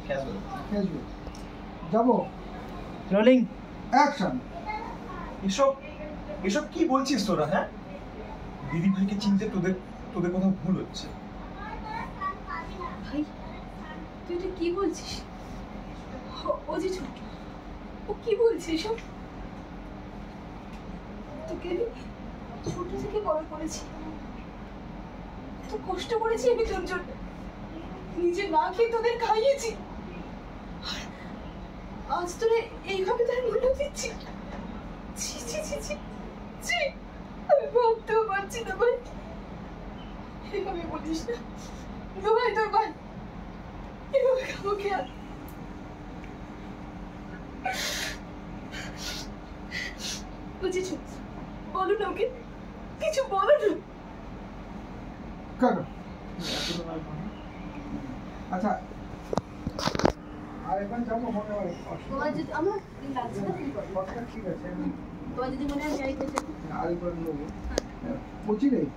Casual যাবো rolling action. এসব এসব কি বলছিস তোরা? হ্যাঁ, দিদি ভাইকে চিনতে তোদের তোদের কথা ভুল হচ্ছে। ভাই তুই এটা কি বলছিস? ও যে ছোট, ও কি বলছিস সব? তোকে আমি ছোট থেকে বড় করেছি, এত কষ্ট করেছি আমি তোর জন্য, নিজে না খেয়ে তোদের খাইয়েছি, আজ তোরা এইভাবে তার মূল্য দিচ্ছি? ছি ছি ছি ছি ছি, আমি ভাবতেও পারছি না ভাই, এভাবে বলিস না। ভাই তোর ভাই এভাবে খাবো কে? আর বুঝেছ, বলো না ওকে, কিছু বলো না। কাটো। আচ্ছা আরেকবার যাবো মনে হয়। তোমার যদি আমার লাগছে না তুমি করো, ঠিক আছে আমি তোমার যদি মনে হয় যাই করতে আরেকবার নেবো। বুঝি নেই